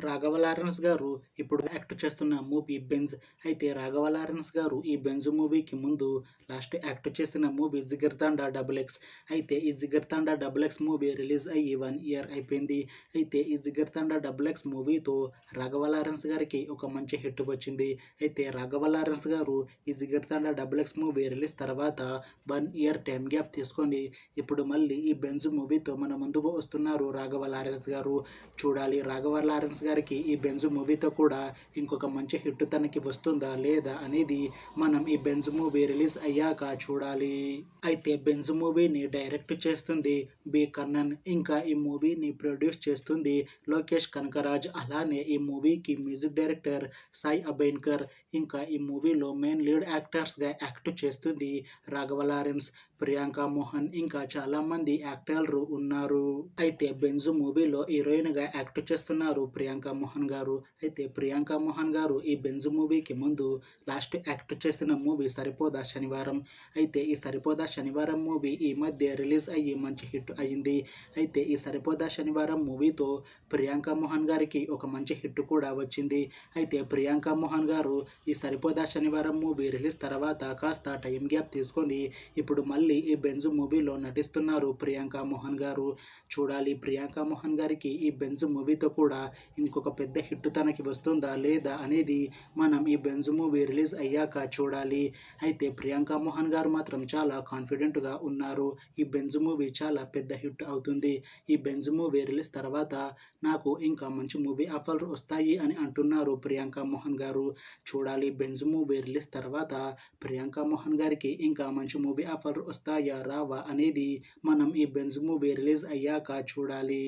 Raghava Lawrence గారు ఇప్పుడు act చేస్తున్న మూవీ బెంజ్. అయితే రాఘవ లారెన్స్ గారు ఈ బెంజ్ మూవీకి ముందు లాస్ట్ యాక్ట్ చేసిన మూవీ జిగర్తాండా డబుల్ ఎక్స్. అయితే ఈ Jigarthanda double X movie release అయ్యి 1 ఇయర్ అయిపోయింది. అయితే ఈ జిగర్తాండా డబుల్ ఎక్స్ మూవీతో రాఘవ లారెన్స్ గారికి ఒక మంచి హిట్ వచ్చింది. అయితే రాఘవ లారెన్స్ గారు ఈ Jigarthanda double X movie release తర్వాత 1 ఇయర్ టైం గ్యాప్ తీసుకొని ఇప్పుడు మళ్ళీ ఈ బెంజ్ మూవీతో మన ముందుకు వస్తున్నారు రాఘవ లారెన్స్ గారు. చూడాలి రాఘవ లారెన్స్ గారికి ఈ బెంజ్ మూవీతో కూడా ఇంకొక మంచి హిట్ తనకి వస్తుందా లేదా అనేది మనం ఈ బెంజ్ మూవీ రిలీజ్ అయ్యాక చూడాలి. అయితే బెంజ్ మూవీని డైరెక్ట్ చేస్తుంది బి కర్ణన్, ఇంకా ఈ మూవీని ప్రొడ్యూస్ చేస్తుంది లోకేష్ కనకరాజ్. అలానే ఈ మూవీకి మ్యూజిక్ డైరెక్టర్ సాయి అభైన్కర్, ఇంకా ఈ మూవీలో మెయిన్ లీడ్ యాక్టర్స్గా యాక్ట్ చేస్తుంది రాఘవ లారెన్స్, ప్రియాంక మోహన్, ఇంకా చాలా మంది యాక్టర్లు ఉన్నారు. అయితే బెంజ్ మూవీలో హీరోయిన్ గా యాక్ట్ చేస్తున్నారు ప్రియాంక మోహన్ గారు. అయితే ప్రియాంక మోహన్ గారు ఈ బెంజ్ మూవీకి ముందు లాస్ట్ యాక్ట్ చేసిన మూవీ సరిపోదా శనివారం. అయితే ఈ సరిపోదా శనివారం మూవీ ఈ మధ్య రిలీజ్ అయ్యి మంచి హిట్ అయింది. అయితే ఈ సరిపోదా శనివారం మూవీతో ప్రియాంక మోహన్ గారికి ఒక మంచి హిట్ కూడా వచ్చింది. అయితే ప్రియాంక మోహన్ గారు ఈ సరిపోదా శనివారం మూవీ రిలీజ్ తర్వాత కాస్త టైం గ్యాప్ తీసుకొని ఇప్పుడు మళ్ళీ ఈ బెంజ్ మూవీలో నటిస్తున్నారు ప్రియాంక మోహన్ గారు. చూడాలి ప్రియాంక మోహన్ గారికి ఈ బెంజ్ మూవీతో కూడా ఇంకొక పెద్ద హిట్ తనకి వస్తుందా లేదా అనేది మనం ఈ బెంజ్ మూవీ రిలీజ్ అయ్యాక చూడాలి. అయితే ప్రియాంక మోహన్ గారు మాత్రం చాలా కాన్ఫిడెంట్గా ఉన్నారు. ఈ బెంజ్ మూవీ చాలా పెద్ద హిట్ అవుతుంది. ఈ బెంజ్ మూవీ రిలీజ్ తర్వాత నాకు ఇంకా మంచి మూవీ ఆఫర్లు వస్తాయి అని అంటున్నారు ప్రియాంక మోహన్ గారు. చూడాలి బెంజ్ మూవీ రిలీజ్ తర్వాత ప్రియాంక మోహన్ గారికి ఇంకా మంచి మూవీ ఆఫర్లు వస్తాయా రావా అనేది మనం ఈ బెంజ్ మూవీ రిలీజ్ అయ్యాక చూడాలి.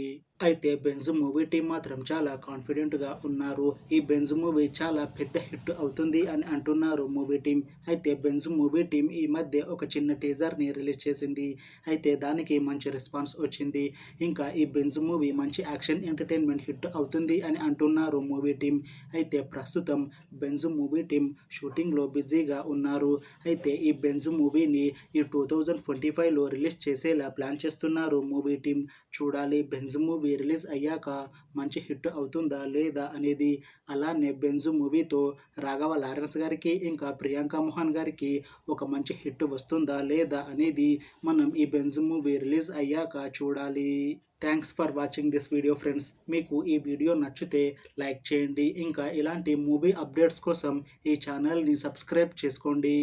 అయితే బెంజ్ మూవీ టీం మాత్రం చాలా కాన్ఫిడెంట్గా ఉన్నారు. ఈ బెంజ్ మూవీ చాలా పెద్ద హిట్ అవుతుంది అని అంటున్నారు మూవీ టీం. అయితే బెంజ్ మూవీ టీం ఈ మధ్య ఒక చిన్న టీజర్ని రిలీజ్ చేసింది. అయితే దానికి మంచి రెస్పాన్స్ వచ్చింది. ఇంకా ఈ బెంజ్ మూవీ మంచి యాక్షన్ ఎంటర్టైన్మెంట్ హిట్ అవుతుంది అని అంటున్నారు మూవీ టీం. అయితే ప్రస్తుతం బెంజ్ మూవీ టీం షూటింగ్లో బిజీగా ఉన్నారు. అయితే ఈ బెంజ్ మూవీని ఈ 2025లో రిలీజ్ చేసేలా ప్లాన్ చేస్తున్నారు మూవీ టీం. చూడాలి బెంజ్ మూవీ రిలీజ్ అయ్యాక మంచి హిట్ అవుతుందా లేదా అనేది. అలానే బెంజ్ మూవీతో రాఘవ లారెన్స్ గారికి ఇంకా ప్రియాంక మోహన్ గారికి ఒక మంచి హిట్ వస్తుందా లేదా అనేది మనం ఈ బెంజ్ మూవీ రిలీజ్ అయ్యాక చూడాలి. Thanks for watching this video friends. మీకు ఈ వీడియో నచ్చితే లైక్ చేయండి. ఇంకా ఇలాంటి మూవీ అప్డేట్స్ కోసం ఈ ఛానల్ని సబ్స్క్రైబ్ చేసుకోండి.